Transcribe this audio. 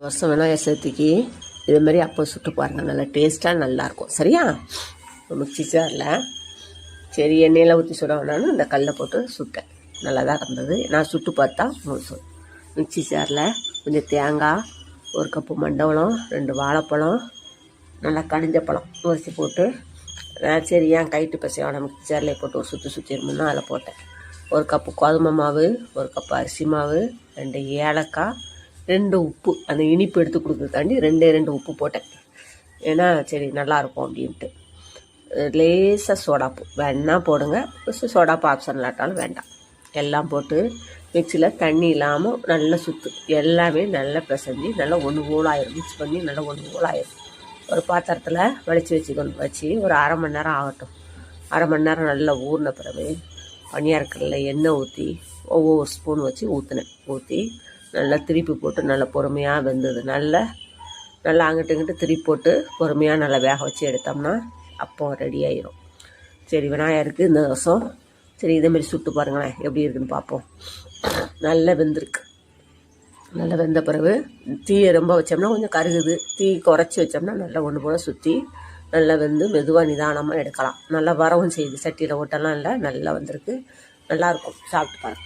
வருஷம் விநாயகர் சதுர்த்திக்கு இது மாதிரி அப்போ சுட்டு பாருங்கள், நல்லா டேஸ்ட்டாக நல்லாயிருக்கும். சரியா? மிக்சி ஜாரில் சரி எண்ணெயில் ஊற்றி சுட வேணான்னு இந்த கல்லை போட்டு சுட்டேன். நல்லா தான் இருந்தது. நான் சுட்டு பார்த்தா முழுசும் மிக்சி ஜாரில் கொஞ்சம் தேங்காய், ஒரு கப்பு மண்டவளம், 2 வாழைப்பழம், நல்லா கனிஞ்ச பழம் உரிச்சி போட்டு சரி ஏன் கைட்டு பசையோட மிக்சி ஜாரில் போட்டு ஒரு சுற்றிருந்தோம்னா அதில் போட்டேன். 1 கப்பு கோதுமை மாவு, 1 கப்பு அரிசி மாவு, 2 ஏலக்காய், 2 உப்பு. அந்த இனிப்பு எடுத்து கொடுக்குறதாண்டி 2 உப்பு போட்டேன். ஏன்னா சரி நல்லாயிருக்கும் அப்படின்ட்டு. லேசாக சோடாப்பு வேணால் போடுங்க, சோடாப்பு ஆப்ஷன் இல்லாட்டாலும் வேண்டாம். எல்லாம் போட்டு மிக்சியில் தண்ணி இல்லாமல் நல்லா சுற்று, எல்லாமே நல்லா பிசைஞ்சு நல்லா ஒன்று போலாயிரும். மிக்ஸ் பண்ணி நல்லா ஒன்று போலாயிரும். ஒரு பாத்திரத்தில் வச்சு ஒரு 1/2 மணி நேரம் ஆகட்டும். 1/2 மணி நேரம் நல்லா ஊறின பிறகு பனியாரக்கல்ல எண்ணெய் ஊற்றி ஒவ்வொரு ஸ்பூன் வச்சு ஊற்றி நல்லா திருப்பி போட்டு நல்லா பொறுமையாக வெந்தது. நல்லா அங்கிட்டு இங்கிட்டு திருப்பி போட்டு பொறுமையாக நல்லா வேக வச்சு எடுத்தோம்னா அப்போ ரெடி ஆயிரும். சரி விநாயகருக்கு இந்த வருஷம் சரி இதேமாரி சுட்டு பாருங்களேன், எப்படி இருக்குதுன்னு பார்ப்போம். நல்லா வெந்திருக்கு. நல்லா வெந்த பிறகு தீயை ரொம்ப வச்சோம்னா கொஞ்சம் கருகுது. தீ குறைச்சி வச்சோம்னா நல்லா ஒன்று போல் சுற்றி நல்லா வெந்து மெதுவாக நிதானமாக எடுக்கலாம். நல்லா வரவும் செய்யுது, சட்டியில் ஓட்டெல்லாம் இல்லை, நல்லா வந்திருக்கு. நல்லாயிருக்கும், சாப்பிட்டு பாருங்கள்.